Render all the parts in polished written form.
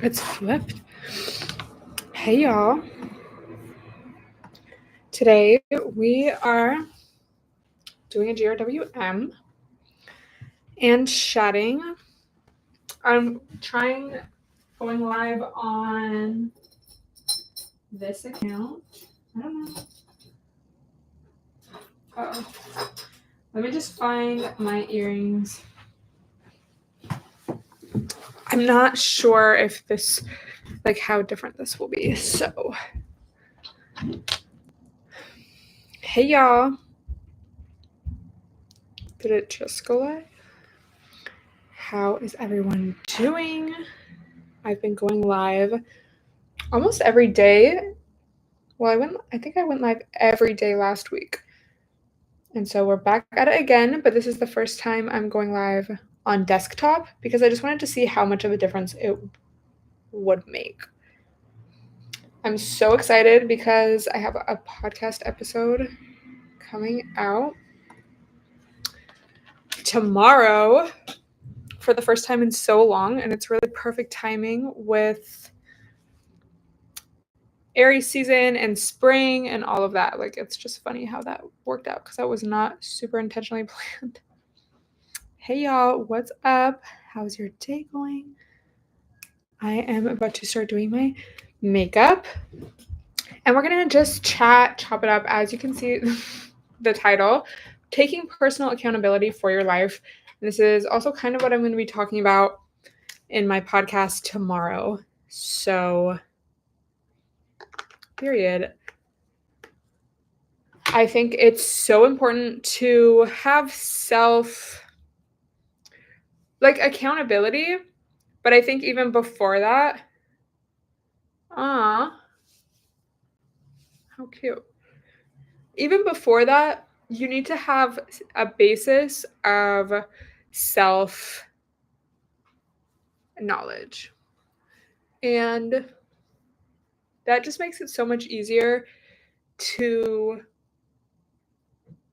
It's flipped. Hey y'all. Today we are doing a GRWM and chatting. I'm going live on this account. I don't know. Uh-oh. Let me just find my earrings. I'm not sure if this, like how different this will be. So, hey y'all. Did it just go live? How is everyone doing? I've been going live almost every day. Well, I think I went live every day last week. And so we're back at it again, but this is the first time I'm going live on desktop because I just wanted to see how much of a difference it would make. I'm so excited because I have a podcast episode coming out tomorrow for the first time in so long, and it's really perfect timing with Aries season and spring and all of that. Like, it's just funny how that worked out because that was not super intentionally planned. Hey y'all, what's up? How's your day going? I am about to start doing my makeup and we're gonna just chop it up. As you can see, the title, taking personal accountability for your life. This is also kind of what I'm going to be talking about in my podcast tomorrow. So, period. I think it's so important to have accountability, but I think even before that, how cute. Even before that, you need to have a basis of self knowledge. And that just makes it so much easier to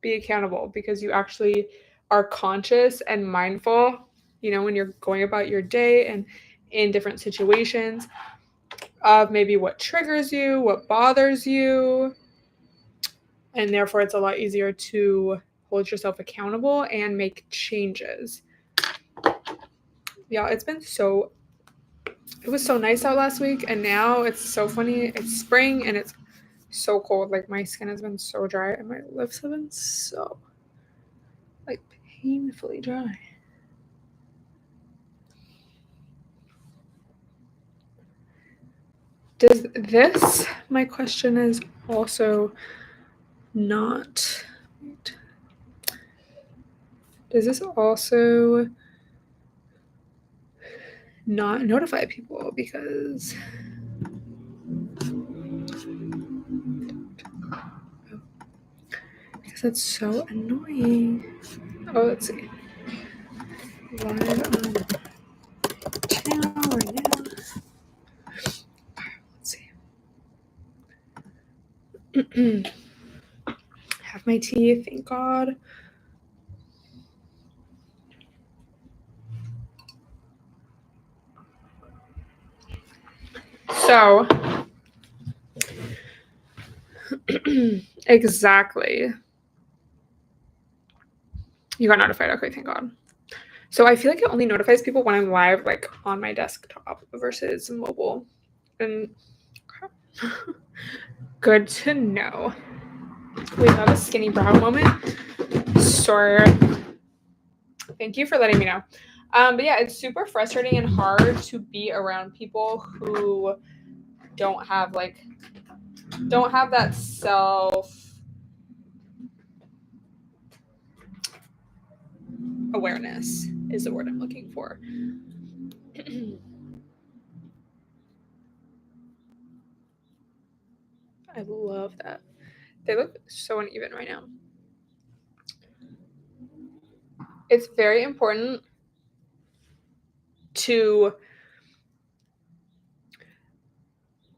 be accountable because you actually are conscious and mindful, when you're going about your day and in different situations of maybe what triggers you, what bothers you. And therefore, it's a lot easier to hold yourself accountable and make changes. Yeah, it was so nice out last week, and now it's so funny. It's spring and it's so cold. Like, my skin has been so dry and my lips have been so painfully dry. Does this, my question is also not, wait. Does this also not notify people? Because that's so annoying. Oh, let's see. Live on channel right now. Let's see. Have my tea, thank God. So, exactly. You got notified. Okay, thank God. So I feel like it only notifies people when I'm live, like on my desktop versus mobile. And good to know. We have a skinny brow moment. Sure. Thank you for letting me know. But yeah, it's super frustrating and hard to be around people who don't have that self awareness is the word I'm looking for. I love that. They look so uneven right now. It's very important to,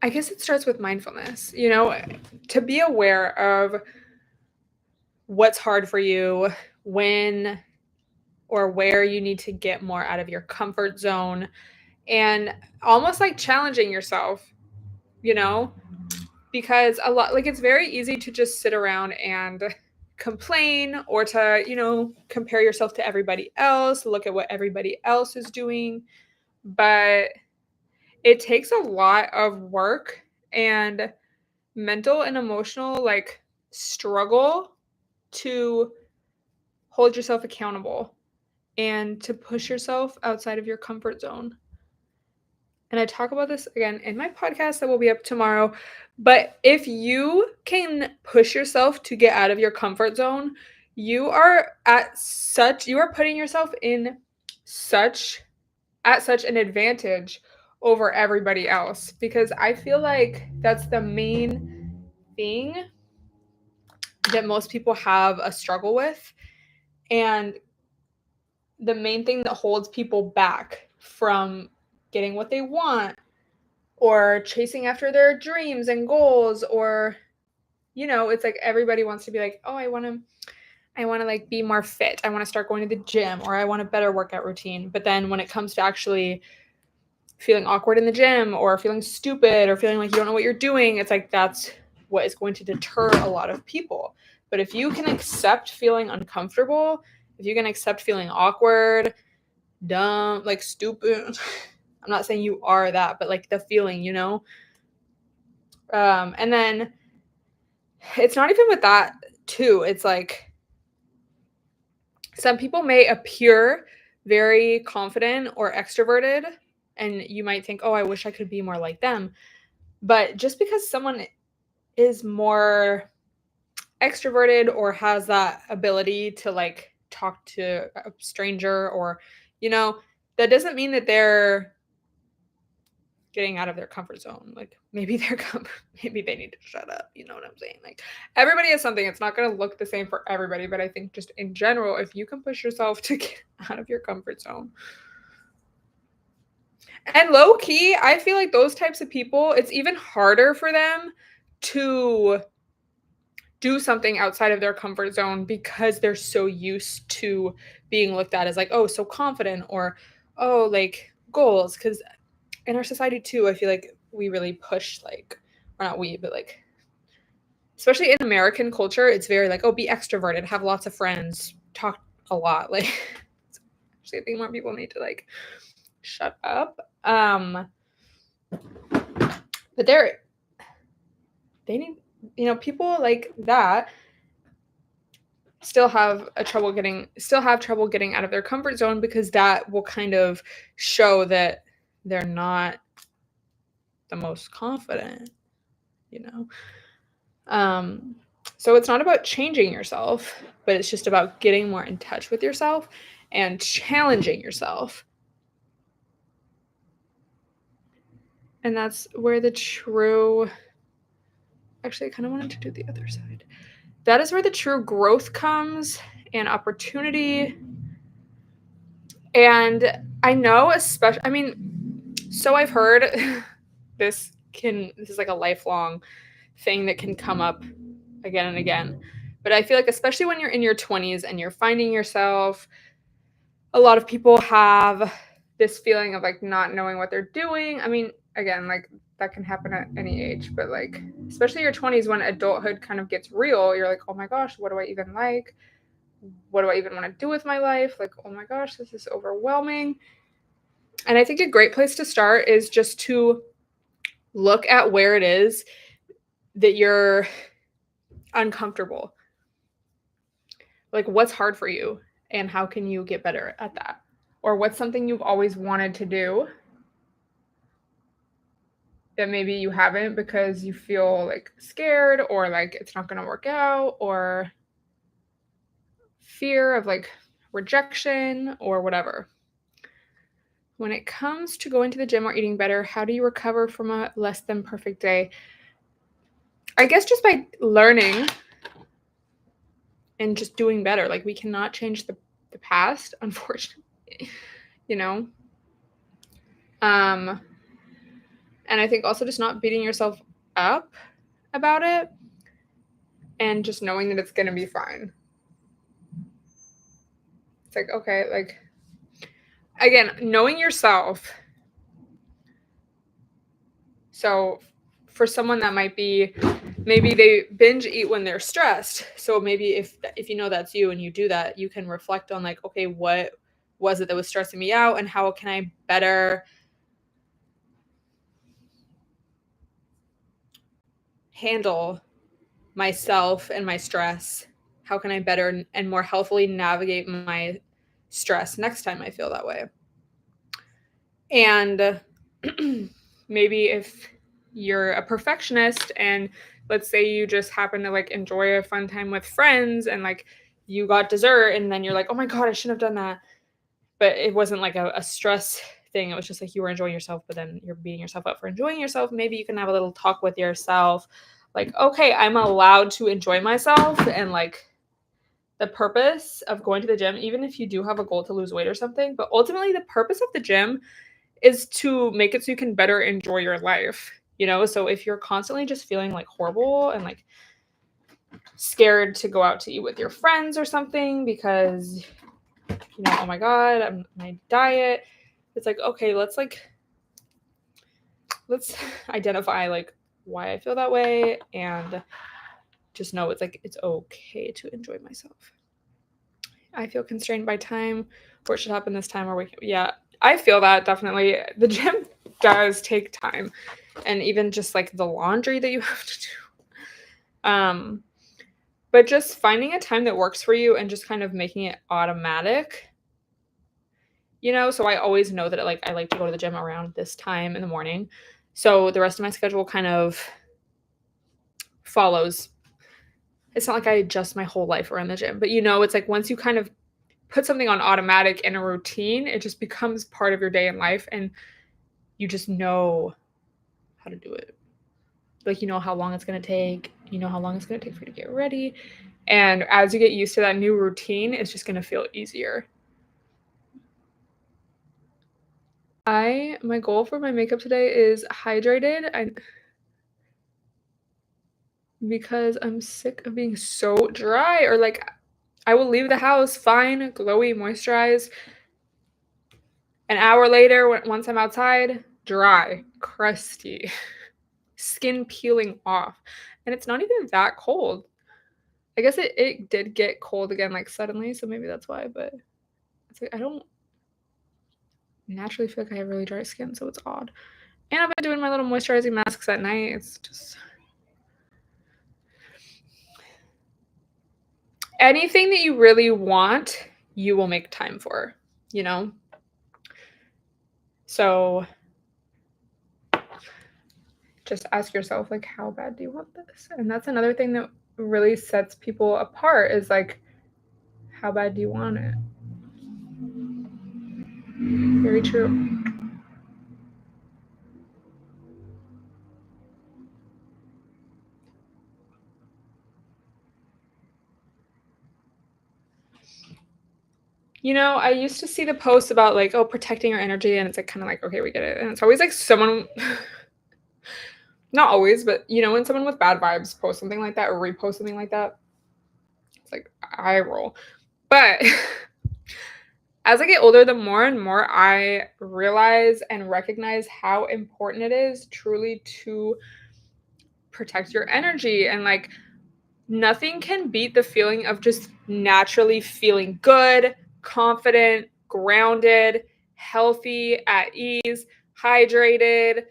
I guess it starts with mindfulness, to be aware of what's hard for you, when or where you need to get more out of your comfort zone, and almost like challenging yourself, you know, because a lot, like, it's very easy to just sit around and complain or to, you know, compare yourself to everybody else, look at what everybody else is doing. But it takes a lot of work and mental and emotional, like, struggle to hold yourself accountable and to push yourself outside of your comfort zone. And I talk about this again in my podcast that will be up tomorrow. But if you can push yourself to get out of your comfort zone, you are putting yourself in such at such an advantage over everybody else, because I feel like that's the main thing that most people have a struggle with, and the main thing that holds people back from getting what they want or chasing after their dreams and goals. Or, you know, it's like everybody wants to be like, oh, I want to like be more fit, I want to start going to the gym, or I want a better workout routine. But then when it comes to actually feeling awkward in the gym or feeling stupid or feeling like you don't know what you're doing, it's like that's what is going to deter a lot of people. But if you can accept feeling uncomfortable, if you can accept feeling awkward, dumb, like stupid, I'm not saying you are that, but like the feeling, you know. And then it's not even with that too. It's like some people may appear very confident or extroverted, and you might think, oh, I wish I could be more like them. But just because someone is more extroverted or has that ability to like talk to a stranger, or, you know, that doesn't mean that they're getting out of their comfort zone. Like maybe maybe they need to shut up, you know what I'm saying? Like everybody has something. It's not going to look the same for everybody, but I think just in general, if you can push yourself to get out of your comfort zone. And low key, I feel like those types of people, it's even harder for them to do something outside of their comfort zone because they're so used to being looked at as like, oh, so confident, or oh, like goals. Because in our society too, I feel like we really push, like, or not we, but like, especially in American culture, it's very like, oh, be extroverted, have lots of friends, talk a lot. Like, actually, I think more people need to like shut up. But they need, you know, people like that still have trouble getting out of their comfort zone, because that will kind of show that they're not the most confident, you know. So it's not about changing yourself, but it's just about getting more in touch with yourself and challenging yourself. And that's where the true, actually, I kind of wanted to do the other side. That is where the true growth comes, and opportunity. And I know, especially, I mean, so I've heard this is like a lifelong thing that can come up again and again. But I feel like especially when you're in your 20s and you're finding yourself, a lot of people have this feeling of like not knowing what they're doing. I mean, again, like that can happen at any age, but like especially your 20s, when adulthood kind of gets real, you're like, oh my gosh, what do I even like? What do I even want to do with my life? Like, oh my gosh, this is overwhelming. And I think a great place to start is just to look at where it is that you're uncomfortable. Like, what's hard for you, and how can you get better at that? Or what's something you've always wanted to do that maybe you haven't because you feel like scared, or like it's not going to work out, or fear of like rejection, or whatever. When it comes to going to the gym or eating better, how do you recover from a less than perfect day? I guess just by learning and just doing better. Like, we cannot change the past, unfortunately, you know? And I think also just not beating yourself up about it, and just knowing that it's going to be fine. It's like, okay, like, again, knowing yourself So for someone that might be, maybe they binge eat when they're stressed. So maybe if you know that's you and you do that, you can reflect on like, okay, what was it that was stressing me out and how can I better handle myself and my stress? How can I better and more healthily navigate my stress next time I feel that way? And maybe if you're a perfectionist and let's say you just happen to like enjoy a fun time with friends and like you got dessert and then you're like, oh my God, I shouldn't have done that. But it wasn't like a stress thing. It was just like you were enjoying yourself, but then you're beating yourself up for enjoying yourself. Maybe you can have a little talk with yourself like, okay, I'm allowed to enjoy myself. And like the purpose of going to the gym, even if you do have a goal to lose weight or something, but ultimately the purpose of the gym is to make it so you can better enjoy your life, you know? So if you're constantly just feeling like horrible and like scared to go out to eat with your friends or something because, you know, oh my God, my diet, it's like, okay, let's identify like why I feel that way and just know it's like, it's okay to enjoy myself. I feel constrained by time, or it should happen this time, or yeah, I feel that definitely. The gym does take time, and even just like the laundry that you have to do. But just finding a time that works for you and just kind of making it automatic, you know. So I always know that I like to go to the gym around this time in the morning, so the rest of my schedule kind of follows. It's not like I adjust my whole life around the gym, but you know, it's like once you kind of put something on automatic in a routine, it just becomes part of your day in life and you just know how to do it. Like you know how long it's going to take, you know how long it's going to take for you to get ready. And as you get used to that new routine, it's just going to feel easier. My goal for my makeup today is hydrated. Because I'm sick of being so dry or like I will leave the house fine, glowy, moisturized. An hour later, once I'm outside, dry, crusty, skin peeling off. And it's not even that cold. I guess it did get cold again, like suddenly, so maybe that's why, but it's like I don't naturally feel like I have really dry skin, so it's odd. And I've been doing my little moisturizing masks at night. It's just anything that you really want, you will make time for, you know? So just ask yourself like how bad do you want this? And that's another thing that really sets people apart is like how bad do you want it? Very true. You know, I used to see the posts about like, oh, protecting your energy, and it's like kind of like, okay, we get it. And it's always like someone, not always, but you know, when someone with bad vibes posts something like that or repost something like that, it's like I roll. But as I get older, the more and more I realize and recognize how important it is truly to protect your energy and like nothing can beat the feeling of just naturally feeling good, confident, grounded, healthy, at ease, hydrated,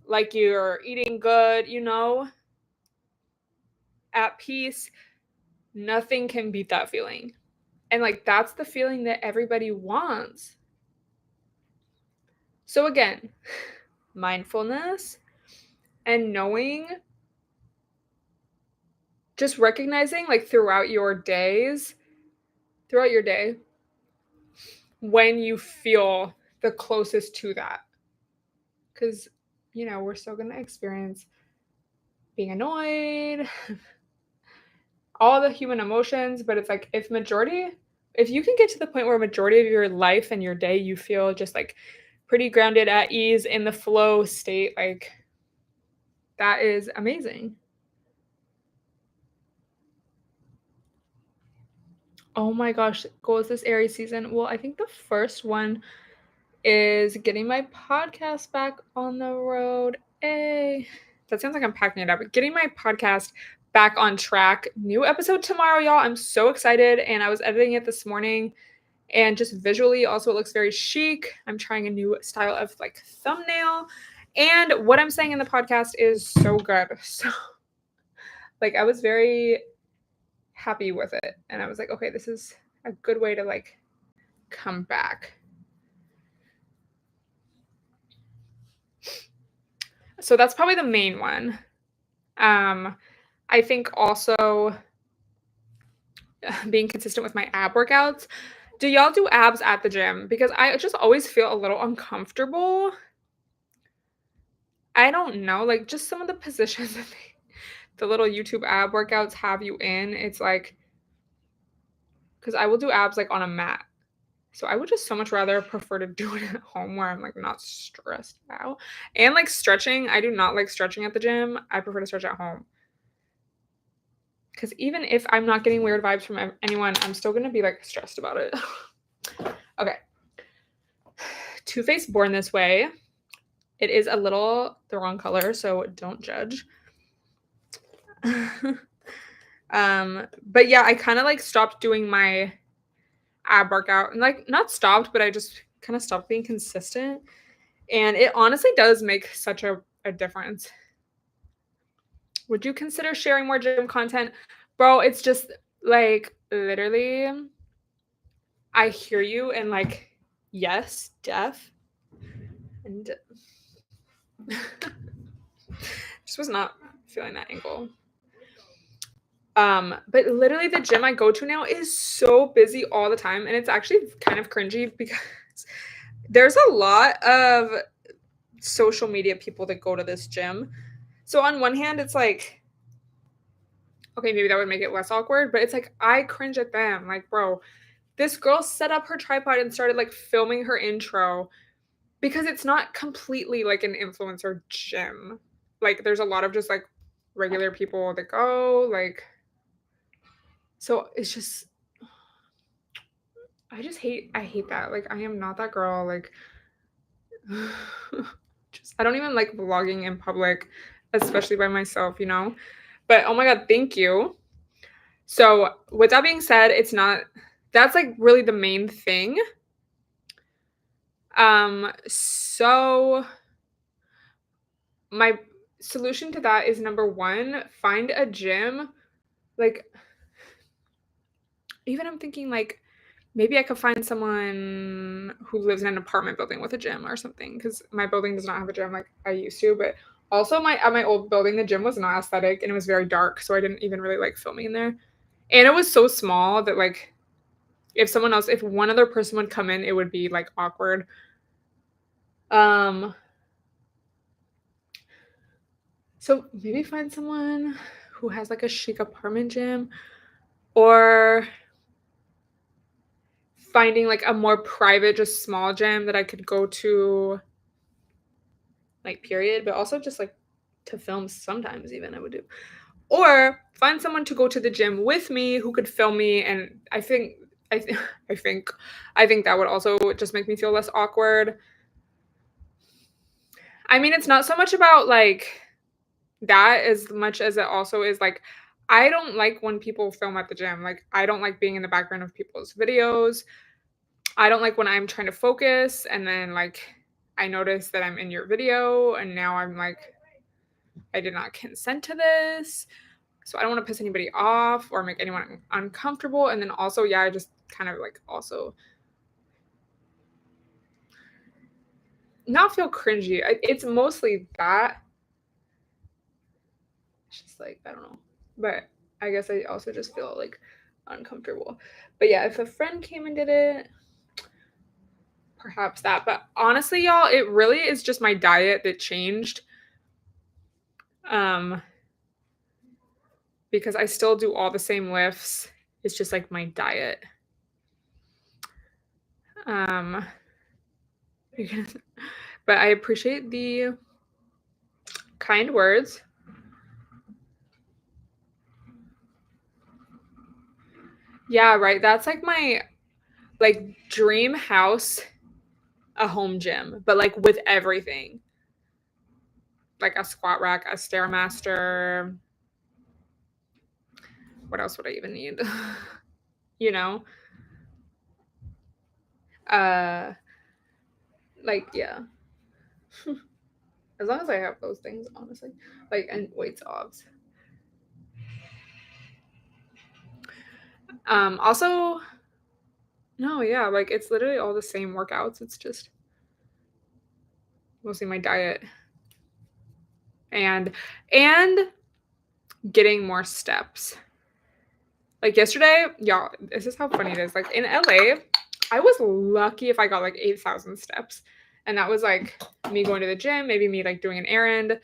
like you're eating good, you know, at peace. Nothing can beat that feeling. And like that's the feeling that everybody wants. So again, mindfulness and knowing, just recognizing like throughout your day, when you feel the closest to that. Because, you know, we're still going to experience being annoyed, all the human emotions, but it's like if you can get to the point where majority of your life and your day, you feel just like pretty grounded at ease in the flow state, like that is amazing. Oh my gosh, goals this Aries season. Well, I think the first one is getting my podcast back on the road. Hey, that sounds like I'm packing it up. Getting my podcast back on track. New episode tomorrow, y'all. I'm so excited. And I was editing it this morning. And just visually, also, it looks very chic. I'm trying a new style of like thumbnail. And what I'm saying in the podcast is so good. So, like, I was very happy with it. And I was like, okay, this is a good way to like come back. So that's probably the main one. I think also being consistent with my ab workouts. Do y'all do abs at the gym? Because I just always feel a little uncomfortable. I don't know, like just some of the positions that the little YouTube ab workouts have you in. It's like, because I will do abs like on a mat. So I would just so much rather prefer to do it at home where I'm like not stressed out. And like stretching, I do not like stretching at the gym. I prefer to stretch at home. Because even if I'm not getting weird vibes from anyone, I'm still going to be like stressed about it. Okay. Too Faced Born This Way. It is a little the wrong color, so don't judge. But yeah, I kind of like stopped doing my ab workout and like not stopped, but I just kind of stopped being consistent. And it honestly does make such a difference. Would you consider sharing more gym content? Bro, it's just like literally, I hear you and like, yes, def. And just was not feeling that angle. But literally the gym I go to now is so busy all the time, and it's actually kind of cringy because there's a lot of social media people that go to this gym. So on one hand, it's like, okay, maybe that would make it less awkward, but it's like I cringe at them. Like, bro, this girl set up her tripod and started like filming her intro because it's not completely like an influencer gym. Like there's a lot of just like regular people that go, like, so it's just I hate that. Like I am not that girl. Like just I don't even like vlogging in public, especially by myself, you know? But oh my god, thank you. So with that being said, it's not that's like really the main thing. So my solution to that is number one, find a gym. Like even I'm thinking like maybe I could find someone who lives in an apartment building with a gym or something because my building does not have a gym like I used to. But also at my old building, the gym was not aesthetic and it was very dark, so I didn't even really like filming in there. And it was so small that like if one other person would come in, it would be like awkward. So maybe find someone who has like a chic apartment gym, or finding like a more private, just small gym that I could go to, like period, but also just like to film sometimes even I would do. Or find someone to go to the gym with me who could film me, and I th- I think I think that would also just make me feel less awkward. I mean, it's not so much about like that as much as it also is like I don't like when people film at the gym. Like I don't like being in the background of people's videos. I don't like when I'm trying to focus and then like I notice that I'm in your video and now I'm like I did not consent to this. So I don't want to piss anybody off or make anyone uncomfortable. And then also, yeah, I just kind of like also not feel cringy. It's mostly that. It's just like, I don't know. But I guess I also just feel like uncomfortable. But yeah, if a friend came and did it, perhaps that. But honestly, y'all, it really is just my diet that changed. Because I still do all the same lifts. It's just like my diet. But I appreciate the kind words. Yeah, right. That's like my like dream house a home gym, but like with everything. Like a squat rack, a Stairmaster. What else would I even need? You know? Like, yeah. As long as I have those things, honestly. Like, and weights obs. Also, no, yeah, like it's literally all the same workouts. It's just mostly my diet and getting more steps. Like yesterday, y'all, this is how funny it is. Like in LA, I was lucky if I got like 8,000 steps. And that was like me going to the gym, maybe me like doing an errand.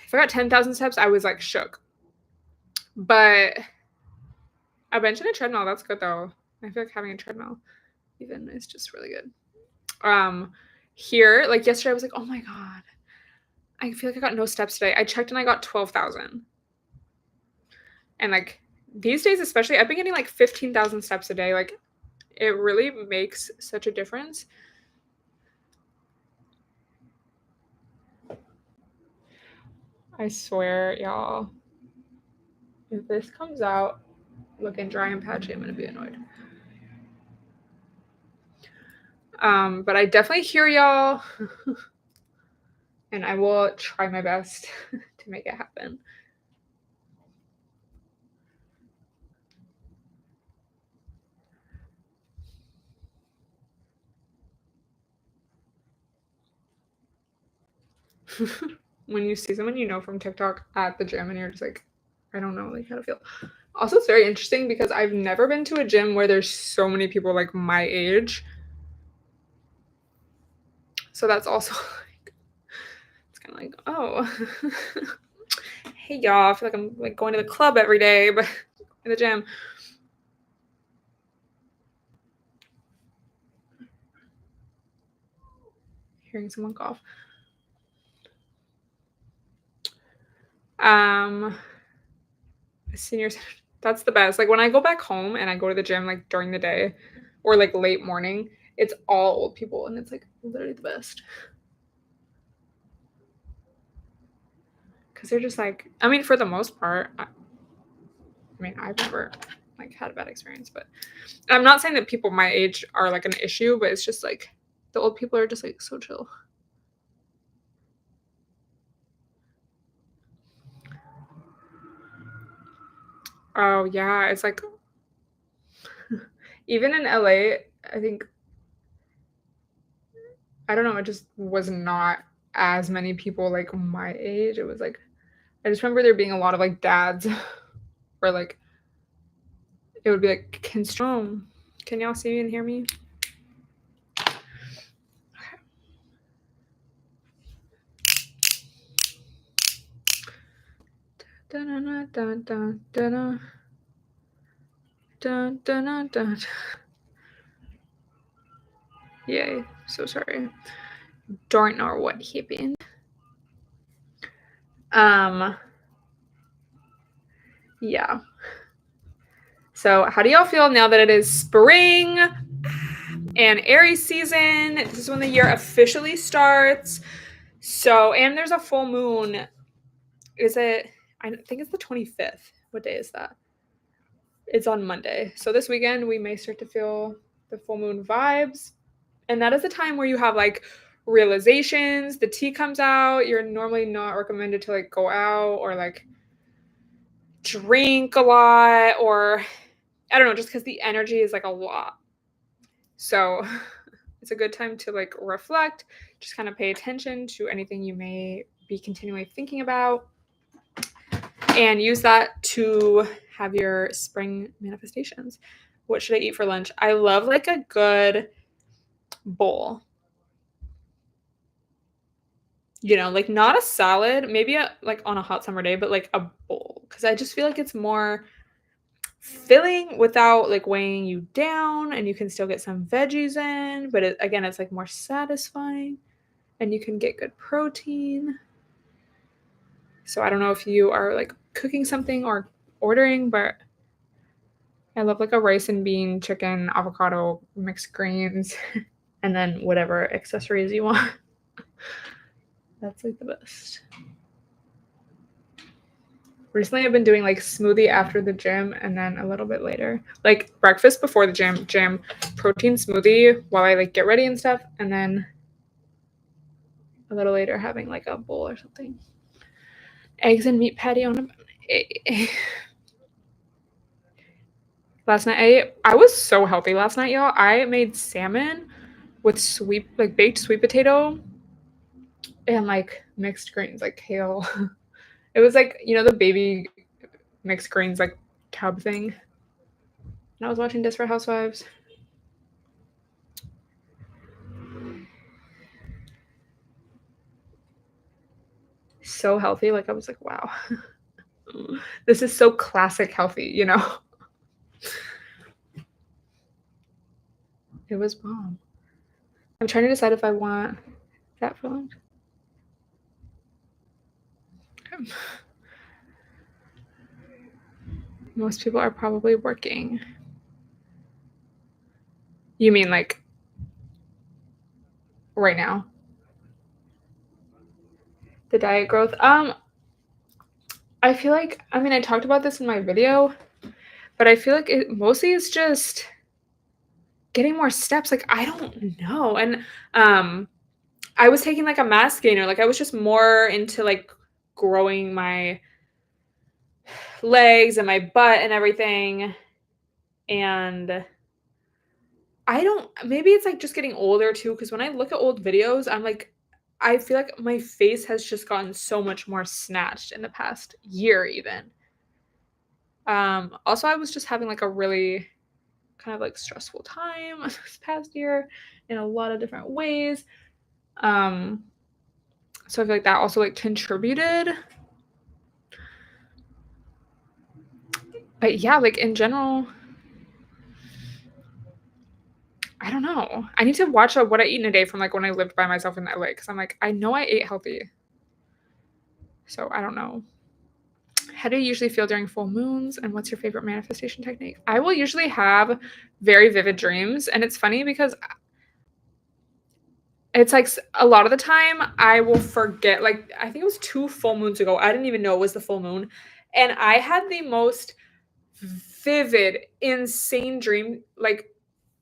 If I got 10,000 steps, I was like shook. But a bench and a treadmill, that's good though. I feel like having a treadmill even is just really good. Here, like yesterday, I was like, oh my God, I feel like I got no steps today. I checked and I got 12,000. And like these days, especially, I've been getting like 15,000 steps a day. Like it really makes such a difference. I swear, y'all, if this comes out looking dry and patchy, I'm gonna be annoyed. But I definitely hear y'all, and I will try my best to make it happen. When you see someone you know from TikTok at the gym and you're just like, I don't know like how to feel. Also, it's very interesting because I've never been to a gym where there's so many people like my age. So that's also like, it's kind of like, oh, hey y'all, I feel like I'm like going to the club every day, but in the gym. Hearing someone cough. Seniors, that's the best. Like when I go back home and I go to the gym like during the day or like late morning, it's all old people and it's like literally the best. Because they're just like, I mean, for the most part, I mean, I've never like had a bad experience, but I'm not saying that people my age are like an issue, but it's just like the old people are just like so chill. Oh yeah, it's like even in LA, I think I don't know, it just was not as many people like my age. It was like I just remember there being a lot of like dads or like it would be like can y'all see me and hear me? Dun, dun, dun, dun, dun, dun, dun. Yay, so sorry. Don't know what happened. Yeah. So how do y'all feel now that it is spring and Aries season? This is when the year officially starts. So, and there's a full moon. Is it? I think it's the 25th. What day is that? It's on Monday. So this weekend we may start to feel the full moon vibes. And that is the time where you have like realizations, the tea comes out. You're normally not recommended to like go out or like drink a lot or I don't know, just because the energy is like a lot. So it's a good time to like reflect, just kind of pay attention to anything you may be continually thinking about and use that to have your spring manifestations. What should I eat for lunch? I love like a good bowl. You know, like not a salad, maybe like on a hot summer day, but like a bowl. Because I just feel like it's more filling without like weighing you down and you can still get some veggies in, but again, it's like more satisfying and you can get good protein. So I don't know if you are like cooking something or ordering, but I love like a rice and bean, chicken, avocado, mixed greens, and then whatever accessories you want. That's like the best. Recently I've been doing like smoothie after the gym and then a little bit later. Like breakfast before the gym, protein smoothie while I like get ready and stuff, and then a little later having like a bowl or something. Eggs and meat patty on a last night I was so healthy last night, y'all. I made salmon with baked sweet potato and like mixed greens like kale. It was like, you know, the baby mixed greens like tub thing. And I was watching Desperate Housewives. So healthy. Like I was like, wow. This is so classic healthy, you know? It was bomb. I'm trying to decide if I want that for lunch. Most people are probably working. You mean like right now? The diet growth? I feel like, I mean, I talked about this in my video, but I feel like it mostly is just getting more steps. Like, I don't know. And I was taking like a mass gainer. Like, I was just more into like growing my legs and my butt and everything. And maybe it's like just getting older too. Because when I look at old videos, I'm like, I feel like my face has just gotten so much more snatched in the past year, even. Also, I was just having like a really kind of like stressful time this past year in a lot of different ways. So I feel like that also like contributed. But yeah, like in general, I don't know. I need to watch what I eat in a day from like when I lived by myself in LA because I'm like, I know I ate healthy. So I don't know. How do you usually feel during full moons? And what's your favorite manifestation technique? I will usually have very vivid dreams. And it's funny because it's like a lot of the time I will forget. Like, I think it was 2 full moons ago. I didn't even know it was the full moon. And I had the most vivid, insane dream. Like,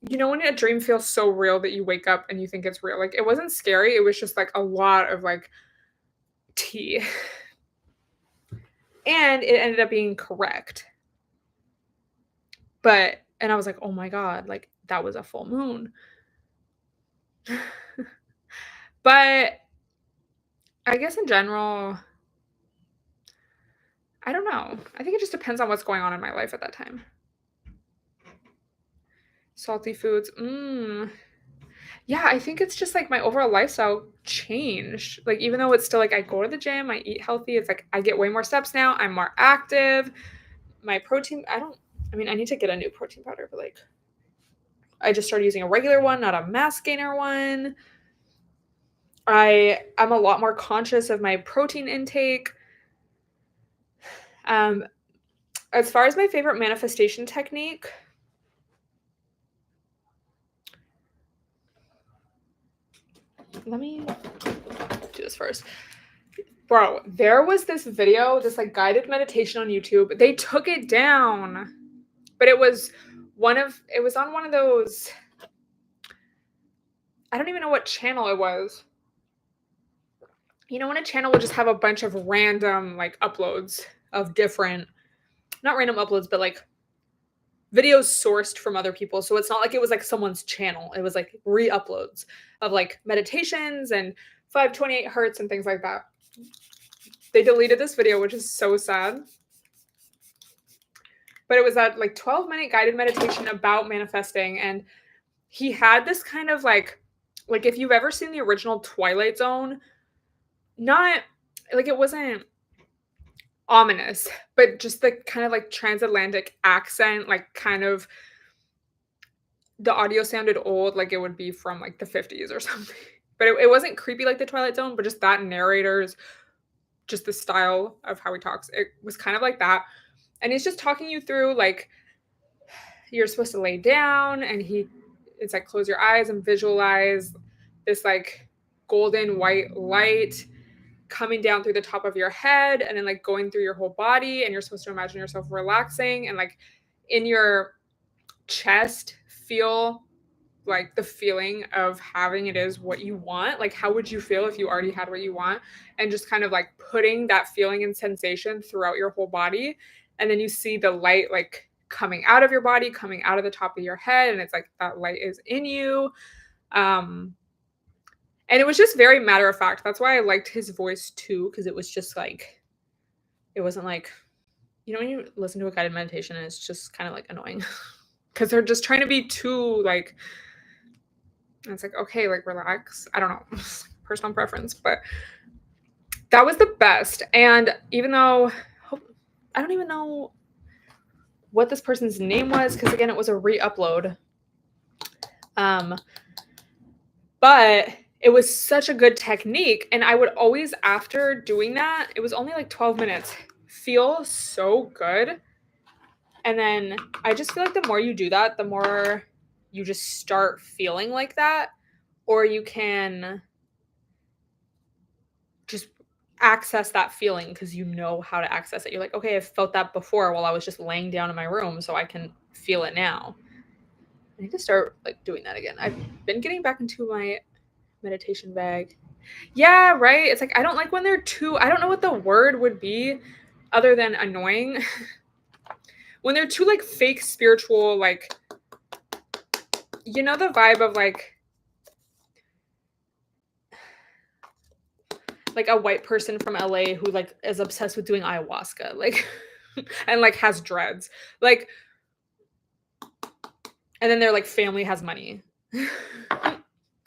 you know, when a dream feels so real that you wake up and you think it's real. Like, it wasn't scary. It was just like a lot of like tea. And it ended up being correct. And I was like, oh my God, like that was a full moon. But I guess in general, I don't know. I think it just depends on what's going on in my life at that time. Salty foods. Yeah, I think it's just like my overall lifestyle changed. Like, even though it's still like I go to the gym, I eat healthy, it's like I get way more steps now. I'm more active. My protein, I mean, I need to get a new protein powder, but like, I just started using a regular one, not a mass gainer one. I'm a lot more conscious of my protein intake. As far as my favorite manifestation technique, let me do this first. Bro, there was this video, this like guided meditation on YouTube. They took it down, but it was on one of those, I don't even know what channel it was. You know, when a channel will just have a bunch of random like uploads of different, not random uploads, but like videos sourced from other people. So it's not like it was like someone's channel. It was like re-uploads of like meditations and 528 hertz and things like that. They deleted this video, which is so sad. But it was that like 12-minute guided meditation about manifesting. And he had this kind of like if you've ever seen the original Twilight Zone, not like it wasn't ominous, but just the kind of like transatlantic accent, like kind of the audio sounded old, like it would be from like the 50s or something. But it wasn't creepy like the Twilight Zone, but just that narrator's, just the style of how he talks. It was kind of like that. And he's just talking you through like, you're supposed to lay down, and he it's like close your eyes and visualize this like golden white light coming down through the top of your head and then like going through your whole body, and you're supposed to imagine yourself relaxing and like in your chest feel like the feeling of having it is what you want. Like how would you feel if you already had what you want, and just kind of like putting that feeling and sensation throughout your whole body, and then you see the light like coming out of your body, coming out of the top of your head, and it's like that light is in you. And it was just very matter of fact. That's why I liked his voice too, because it was just like, it wasn't like, you know, when you listen to a guided meditation and it's just kind of like annoying because they're just trying to be too like, and it's like, okay, like relax. I don't know, personal preference, but that was the best. And even though I don't even know what this person's name was, because again, it was a re-upload. But it was such a good technique. And I would always, after doing that, it was only like 12 minutes, feel so good. And then I just feel like the more you do that, the more you just start feeling like that. Or you can just access that feeling because you know how to access it. You're like, okay, I've felt that before while I was just laying down in my room, so I can feel it now. I need to start like doing that again. I've been getting back into my meditation bag. Yeah, right. It's like I don't like when they're too, I don't know what the word would be other than annoying. When they're too like fake spiritual, like, you know, the vibe of like a white person from LA who like is obsessed with doing ayahuasca, like and like has dreads. Like, and then their like family has money.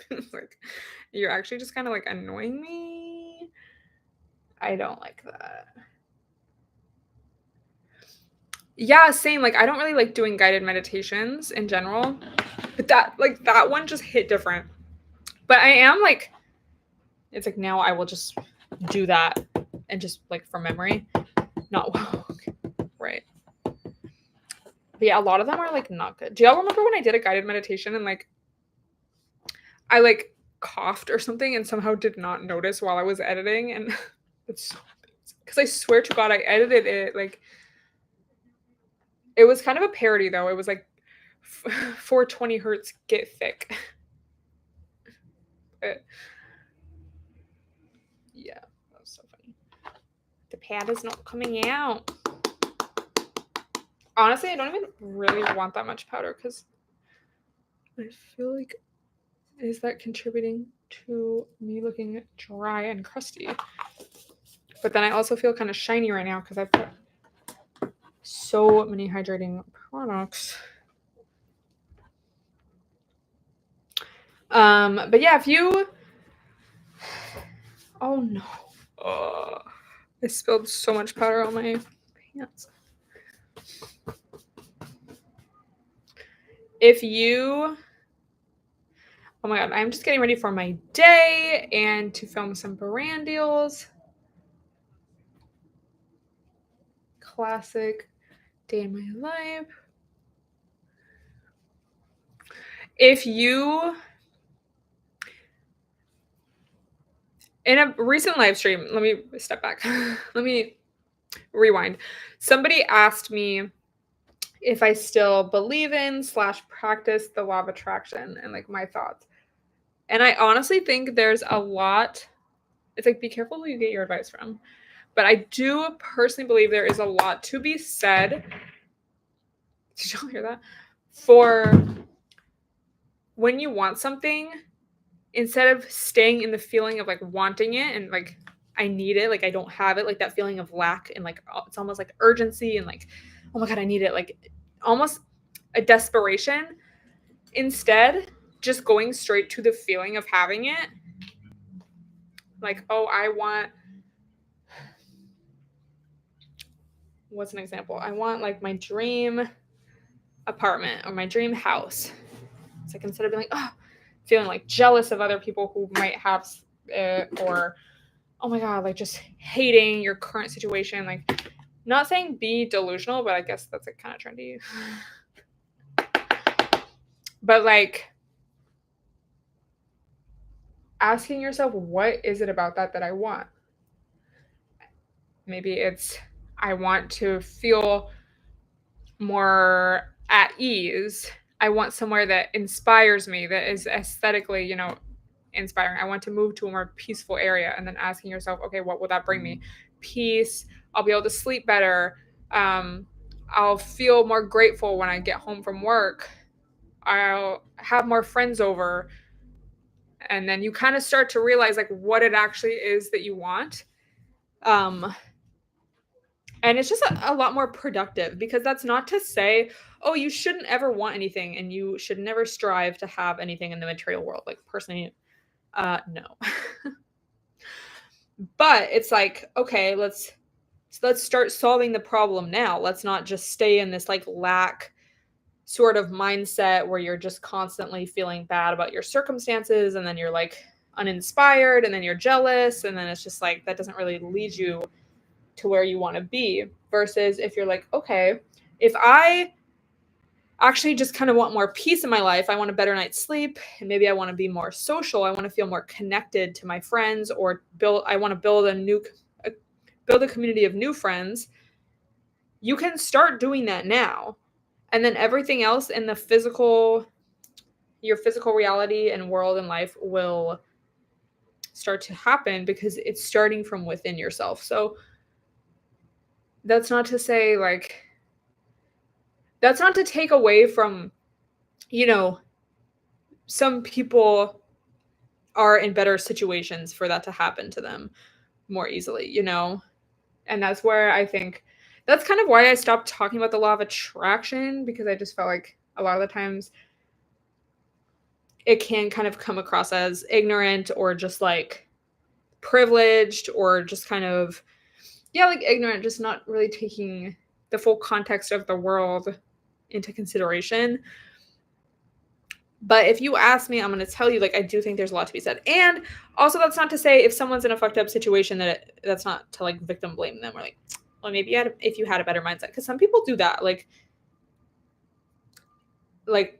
It's like, you're actually just kind of like annoying me. I don't like that. Yeah, same. Like, I don't really like doing guided meditations in general, but that one just hit different. But I am like, it's like now I will just do that and just like from memory, not right. But yeah, a lot of them are like not good. Do y'all remember when I did a guided meditation and like I like coughed or something and somehow did not notice while I was editing? And it's so because I swear to God I edited it like. It was kind of a parody, though. It was like 420 hertz, get thick. But, yeah, that was so funny. The pad is not coming out. Honestly, I don't even really want that much powder because I feel like, is that contributing to me looking dry and crusty? But then I also feel kind of shiny right now because I put so many hydrating products. But yeah, if you, oh no, I spilled so much powder on my pants. If you, oh my God, I'm just getting ready for my day and to film some brand deals. Classic day in my life. If you, in a recent live stream, let me step back. Let me rewind. Somebody asked me if I still believe in / practice the law of attraction and like my thoughts. And I honestly think there's a lot, it's like, be careful who you get your advice from. But I do personally believe there is a lot to be said. Did y'all hear that? For when you want something, instead of staying in the feeling of like wanting it and like, I need it, like I don't have it, like that feeling of lack and like it's almost like urgency and like, oh my God, I need it, like almost a desperation. Instead, just going straight to the feeling of having it. Like, oh, I want, what's an example? I want like my dream apartment or my dream house. It's like instead of being like, oh, feeling like jealous of other people who might have it, or oh my God, like just hating your current situation. Like, not saying be delusional, but I guess that's like kind of trendy. But like asking yourself, what is it about that I want? Maybe it's, I want to feel more at ease. I want somewhere that inspires me, that is aesthetically, inspiring. I want to move to a more peaceful area. And then asking yourself, okay, what will that bring me? Peace. I'll be able to sleep better. I'll feel more grateful when I get home from work. I'll have more friends over. And then you kind of start to realize like what it actually is that you want. Um, and it's just a lot more productive, because that's not to say, oh, you shouldn't ever want anything and you should never strive to have anything in the material world. Like, personally, no. But it's like, okay, let's start solving the problem now. Let's not just stay in this like lack sort of mindset where you're just constantly feeling bad about your circumstances, and then you're like uninspired, and then you're jealous, and then it's just like that doesn't really lead you to where you want to be. Versus if you're like, okay, if I actually just kind of want more peace in my life, I want a better night's sleep, and maybe I want to be more social, I want to feel more connected to my friends, or I want to build a community of new friends. You can start doing that now. And then everything else in your physical reality and world and life will start to happen, because it's starting from within yourself. So that's not to say like, that's not to take away from, some people are in better situations for that to happen to them more easily. And that's where I think that's kind of why I stopped talking about the law of attraction, because I just felt like a lot of the times it can kind of come across as ignorant, or just like privileged, or just kind of, yeah, like ignorant, just not really taking the full context of the world into consideration. But if you ask me, I'm going to tell you, like, I do think there's a lot to be said. And also, that's not to say if someone's in a fucked up situation that's not to like victim blame them, or like, well, maybe if you had a better mindset, because some people do that, like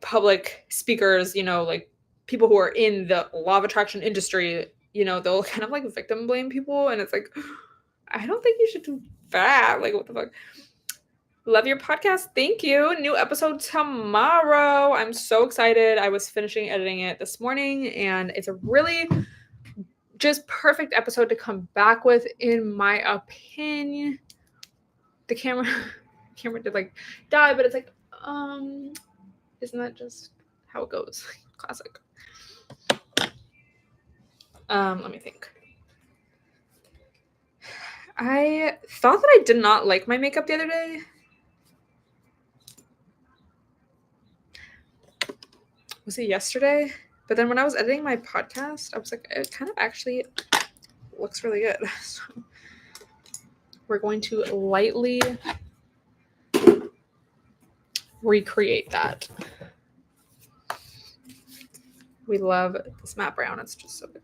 public speakers, like people who are in the law of attraction industry, they'll kind of like victim blame people, and it's like, I don't think you should do that. Like, what the fuck? Love your podcast. Thank you. New episode tomorrow. I'm so excited. I was finishing editing it this morning, and it's a really just perfect episode to come back with, in my opinion. The camera did like die, but it's like, isn't that just how it goes? Classic. Let me think. I thought that I did not like my makeup the other day. Was it yesterday? But then when I was editing my podcast, I was like, it kind of actually looks really good. So we're going to lightly recreate that. We love this matte brown. It's just so good.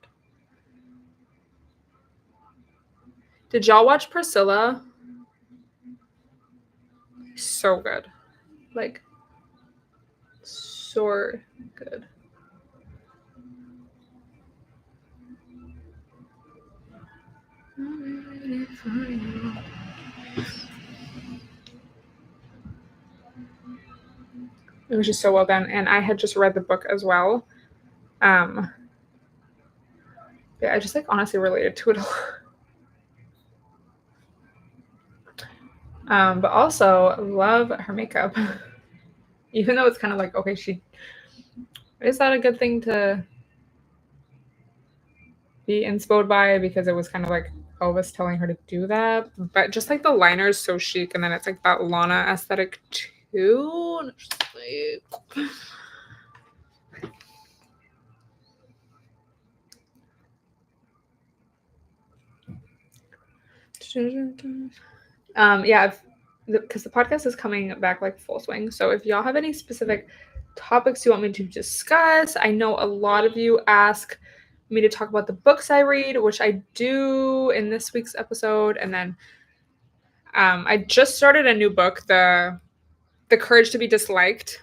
Did y'all watch Priscilla? So good. Like, so good. It was just so well done, and I had just read the book as well. Yeah, I just like honestly related to it a lot. But also love her makeup. Even though it's kind of like, okay, is that a good thing to be inspo by, because it was kind of like Elvis telling her to do that. But just like the liner is so chic, and then it's like that Lana aesthetic too. And it's just like... Yeah, because the podcast is coming back like full swing. So if y'all have any specific topics you want me to discuss, I know a lot of you ask me to talk about the books I read, which I do in this week's episode. And then I just started a new book, the Courage to be Disliked,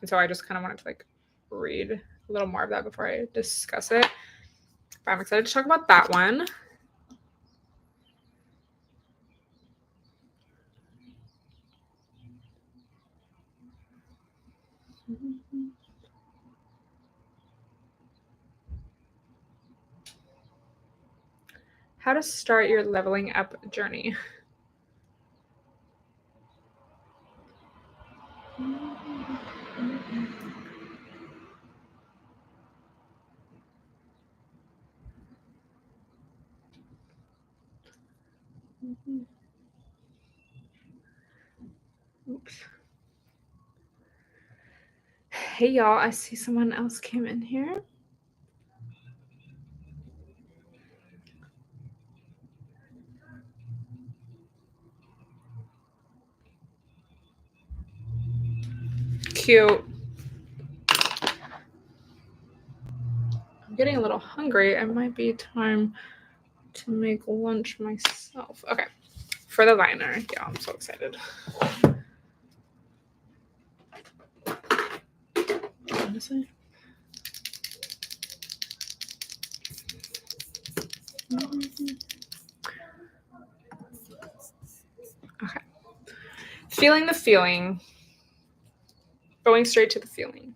and so I just kind of wanted to like read a little more of that before I discuss it. But I'm excited to talk about that one. How to start your leveling up journey. Oops. Hey y'all, I see someone else came in here. Cute. I'm getting a little hungry. It might be time to make lunch myself. Okay, for the liner. Yeah, I'm so excited. Honestly. Okay. Feeling the feeling. Going straight to the feeling.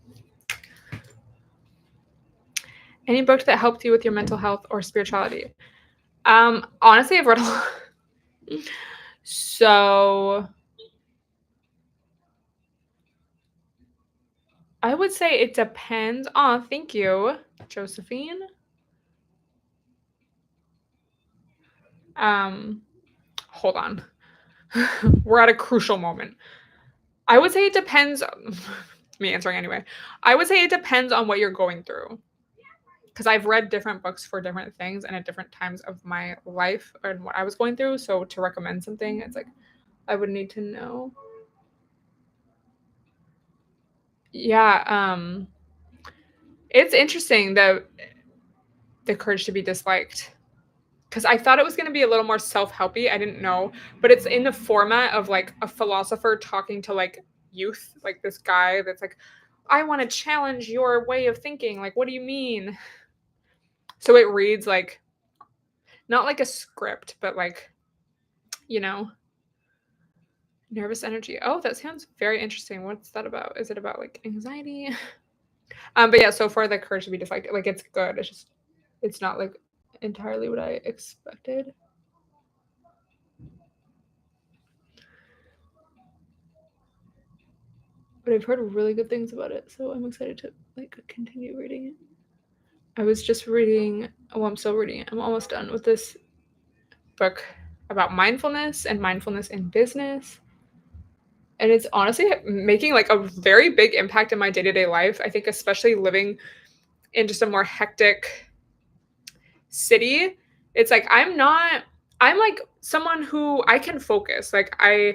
Any book that helped you with your mental health or spirituality? Honestly, I've read a lot. So I would say it depends. Oh, thank you, Josephine. Hold on. We're at a crucial moment. I would say it depends. Me answering anyway. I would say it depends on what you're going through. Because I've read different books for different things and at different times of my life and what I was going through. So to recommend something, it's like I would need to know. Yeah, it's interesting that the courage to be disliked. Because I thought it was going to be a little more self-helpy. I didn't know, but it's in the format of like a philosopher talking to like youth, like this guy that's like, I want to challenge your way of thinking. Like, what do you mean? So it reads like not like a script, but like, you know, nervous energy. Oh, that sounds very interesting. What's that about? Is it about like anxiety? But yeah, so far the courage to be disliked, like it's good. It's just it's not like entirely what I expected. But I've heard really good things about it, so I'm excited to like continue reading it. I was just reading, oh, I'm still reading it. I'm almost done with this book about mindfulness and mindfulness in business. And it's honestly making like a very big impact in my day-to-day life. I think especially living in just a more hectic city, it's like I'm like someone who I can focus. Like I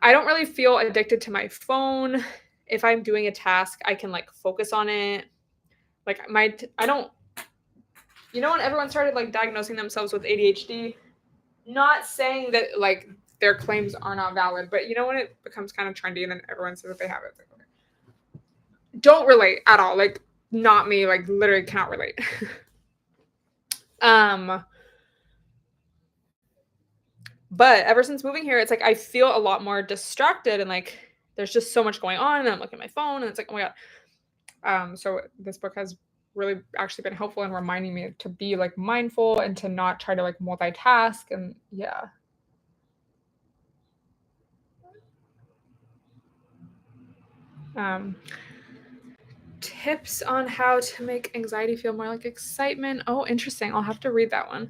don't really feel addicted to my phone. If I'm doing a task, I can like focus on it. Like I don't, you know, when everyone started like diagnosing themselves with ADHD, not saying that like their claims are not valid, but you know when it becomes kind of trendy and then everyone says that they have it, like, okay. Don't relate at all. Like not me. Like literally cannot relate. um, but ever since moving here, it's like I feel a lot more distracted and like there's just so much going on, and I'm looking at my phone, and it's like oh my god. So this book has really actually been helpful in reminding me to be like mindful and to not try to like multitask and yeah. Um, tips on how to make anxiety feel more like excitement. Oh, interesting. I'll have to read that one.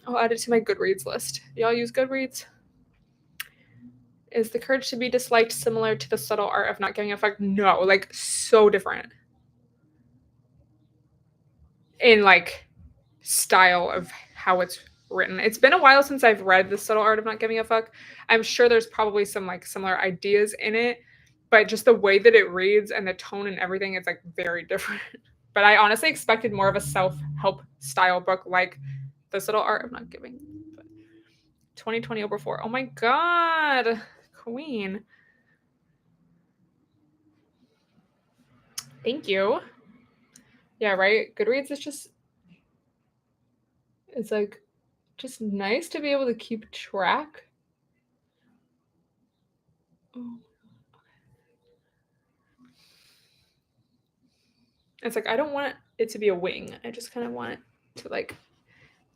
I'll add it to my Goodreads list. Y'all use Goodreads? Is the courage to be disliked similar to the subtle art of not giving a fuck? No, like so different. In like style of how it's written. It's been a while since I've read The Subtle Art of Not Giving a Fuck. I'm sure there's probably some like similar ideas in it, but just the way that it reads and the tone and everything is like very different. But I honestly expected more of a self-help style book like The Subtle Art of Not Giving. But 2020 over 4. Oh my god. Queen. Thank you. Yeah, right. Goodreads is just It's like just nice to be able to keep track. Oh. It's like I don't want it to be a wing. I just kind of want it to like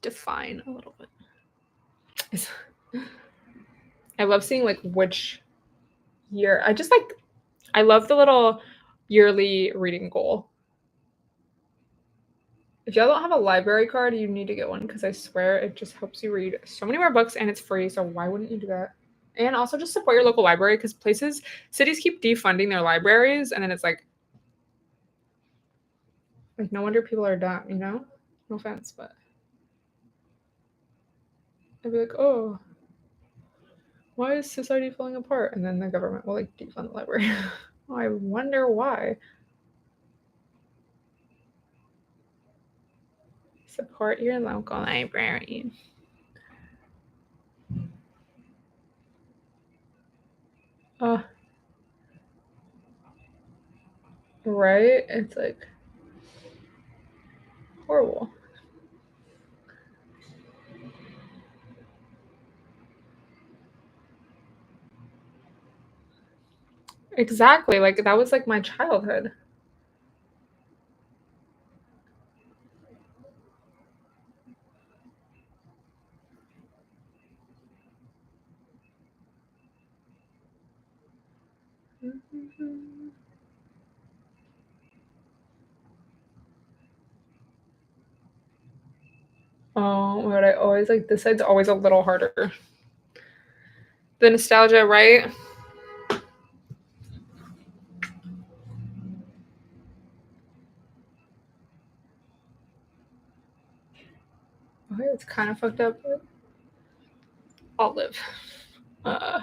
define a little bit. I love seeing like which year. I love the little yearly reading goal. If y'all don't have a library card, you need to get one because I swear it just helps you read so many more books and it's free. So why wouldn't you do that? And also just support your local library because cities keep defunding their libraries, and then it's like no wonder people are dumb, you know? No offense, but I'd be like, oh, why is society falling apart? And then the government will like defund the library. Oh, I wonder why. Support your local library. Right? It's like horrible. Exactly. Like that was like my childhood. Oh, but I always like this side's always a little harder. The nostalgia, right? Okay, it's kind of fucked up, but I'll live. Uh,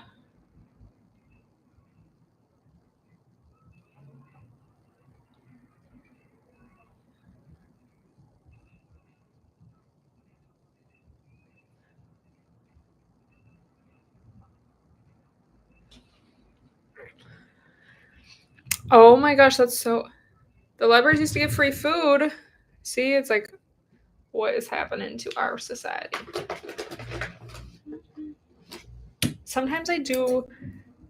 oh my gosh, that's so. The libraries used to give free food. See, it's like, what is happening to our society? Sometimes I do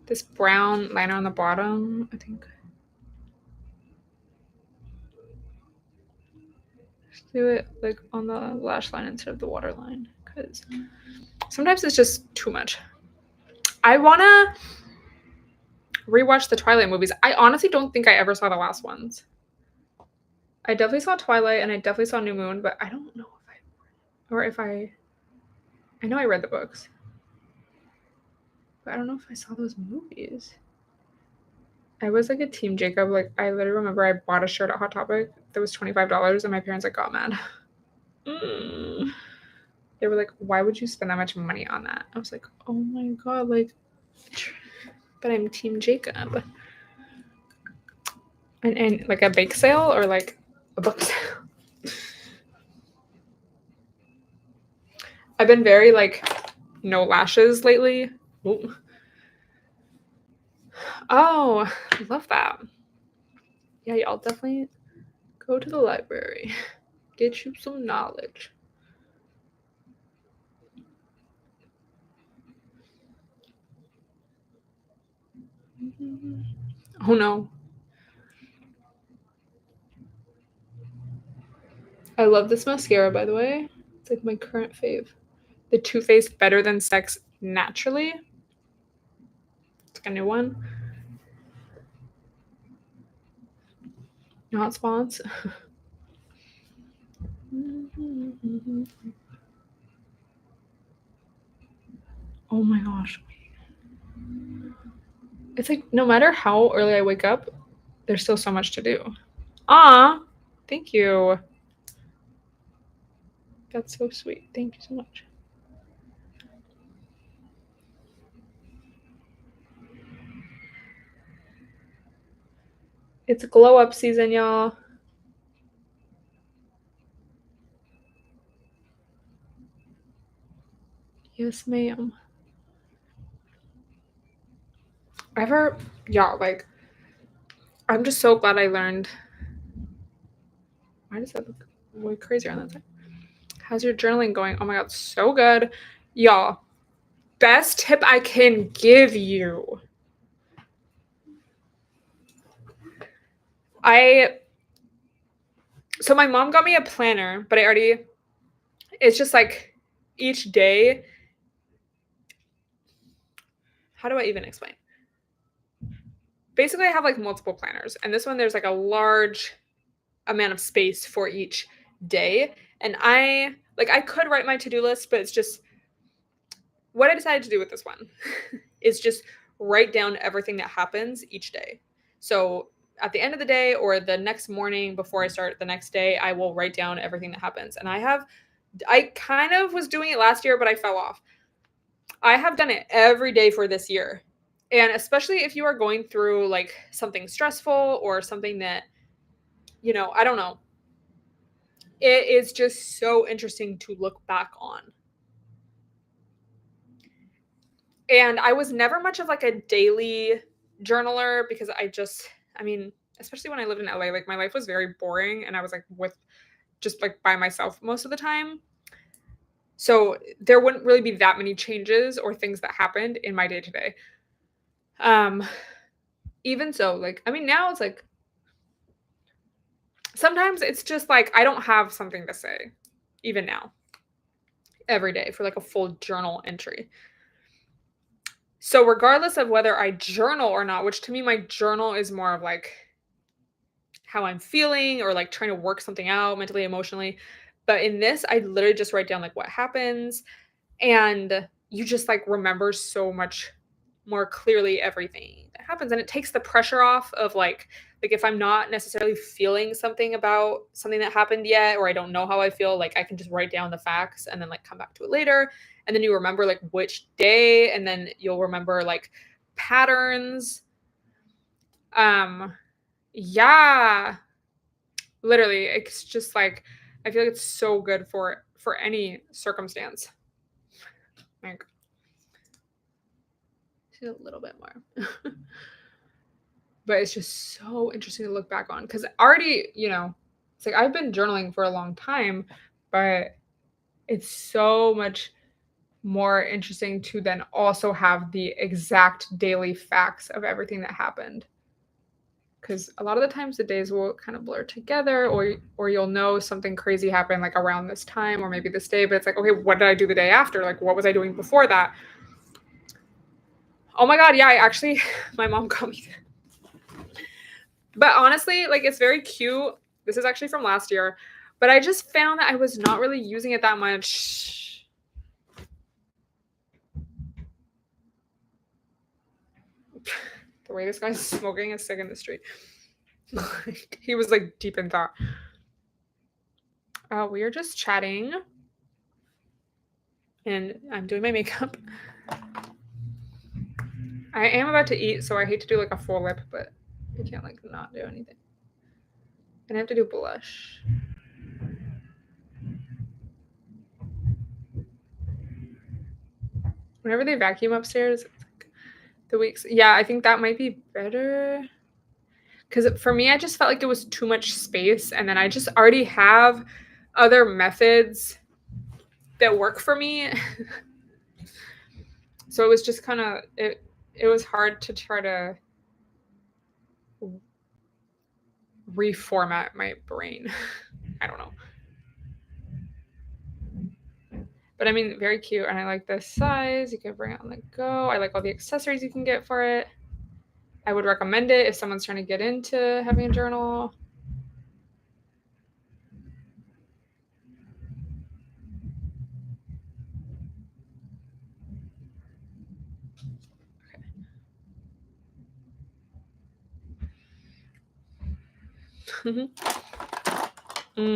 this brown liner on the bottom, I think. Just do it like on the lash line instead of the waterline because sometimes it's just too much. I want to rewatch the Twilight movies. I honestly don't think I ever saw the last ones. I definitely saw Twilight and I definitely saw New Moon, but I don't know if I or if I know I read the books, but I don't know if I saw those movies. I was like a team Jacob. Like I literally remember I bought a shirt at Hot Topic that was $25 and my parents like got mad. Mm. They were like, "Why would you spend that much money on that?" I was like, "Oh my god!" Like, but I'm team Jacob. And like a bake sale or like a book sale. I've been very like no lashes lately. Ooh. Oh, I love that. Yeah, y'all definitely go to the library. Get you some knowledge. Oh no. I love this mascara, by the way. It's like my current fave. The Too Faced Better Than Sex Naturally. It's like a new one. Not spons. Oh my gosh. It's like no matter how early I wake up, there's still so much to do. Ah, thank you. That's so sweet. Thank you so much. It's glow up season, y'all. Yes, ma'am. Ever, yeah, like, I'm just so glad I learned. Why does that look way crazier on that side? How's your journaling going? Oh my god, so good. Y'all, best tip I can give you. So my mom got me a planner, but it's just like each day. How do I even explain? Basically, I have like multiple planners, and this one there's like a large amount of space for each day. And I could write my to-do list, but it's just what I decided to do with this one is just write down everything that happens each day. So at the end of the day or the next morning before I start the next day, I will write down everything that happens. And I kind of was doing it last year, but I fell off. I have done it every day for this year. And especially if you are going through like something stressful or something that, I don't know, it is just so interesting to look back on. And I was never much of like a daily journaler because especially when I lived in LA, like my life was very boring and I was like just like by myself most of the time. So there wouldn't really be that many changes or things that happened in my day to day. Even so, now it's like sometimes it's just like I don't have something to say, even now, every day for like a full journal entry. So regardless of whether I journal or not, which to me, my journal is more of like how I'm feeling or like trying to work something out mentally, emotionally. But in this, I literally just write down like what happens and you just like remember so much more clearly everything that happens. And it takes the pressure off of like if I'm not necessarily feeling something about something that happened yet, or I don't know how I feel, like I can just write down the facts and then like come back to it later. And then you remember like which day, and then you'll remember like patterns. Yeah, literally, it's just like I feel like it's so good for any circumstance. Like, a little bit more. But it's just so interesting to look back on because already, it's like I've been journaling for a long time, but it's so much more interesting to then also have the exact daily facts of everything that happened. Because a lot of the times the days will kind of blur together, or you'll know something crazy happened like around this time or maybe this day, but it's like, okay, what did I do the day after? Like, what was I doing before that? Oh my god, yeah, my mom got me. But honestly, like it's very cute. This is actually from last year, but I just found that I was not really using it that much. The way this guy's smoking a cig in the street. He was like deep in thought. We are just chatting. And I'm doing my makeup. I am about to eat, so I hate to do like a full lip, but I can't like not do anything. And I have to do blush. Whenever they vacuum upstairs, it's like the weeks. Yeah, I think that might be better. Because for me, I just felt like it was too much space. And then I just already have other methods that work for me. So it was just kind of, it was hard to try to reformat my brain. I don't know. But I mean, very cute. And I like this size. You can bring it on the go. I like all the accessories you can get for it. I would recommend it if someone's trying to get into having a journal.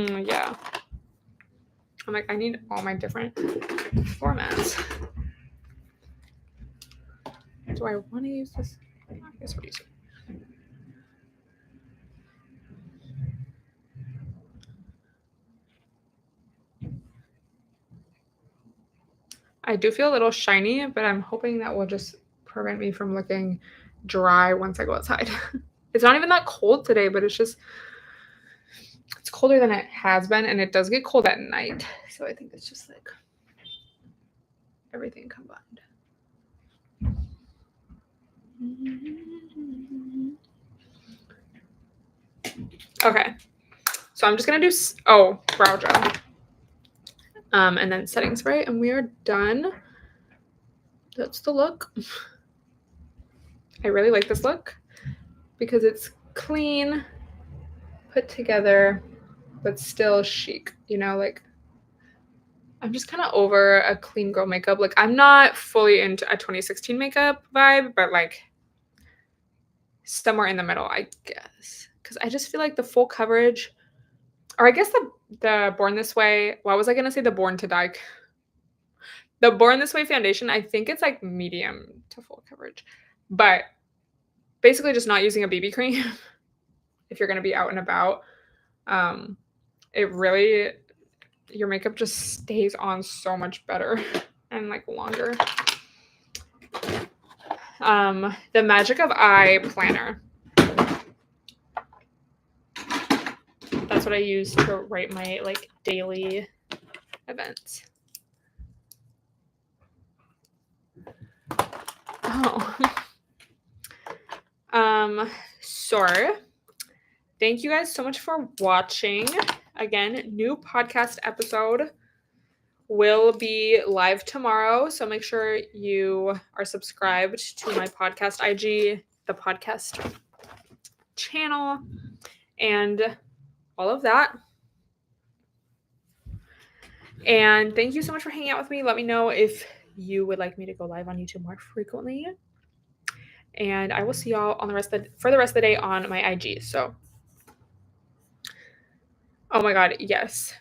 Yeah. I'm like, I need all my different formats. Do I want to use this? I guess we'll use it. I do feel a little shiny, but I'm hoping that will just prevent me from looking dry once I go outside. It's not even that cold today, but it's colder than it has been, and it does get cold at night. So I think it's just like everything combined. Okay. So I'm just going to do, brow gel. And then setting spray, and we are done. That's the look. I really like this look because it's clean, put together, but still chic, you know, like I'm just kind of over a clean girl makeup. Like I'm not fully into a 2016 makeup vibe, but like somewhere in the middle, I guess. Because I just feel like the full coverage, or I guess the Born This Way, what was I going to say? The Born to Die. The Born This Way foundation, I think it's like medium to full coverage. But basically just not using a BB cream if you're going to be out and about. It really, your makeup just stays on so much better and like longer. The Magic of Eye planner. That's what I use to write my like daily events. Oh. So thank you guys so much for watching. Again, new podcast episode will be live tomorrow. So make sure you are subscribed to my podcast IG, the podcast channel, and all of that. And thank you so much for hanging out with me. Let me know if you would like me to go live on YouTube more frequently. And I will see y'all on for the rest of the day on my IG. So, oh my God, yes.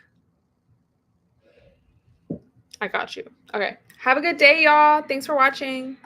I got you. Okay. Have a good day, y'all. Thanks for watching.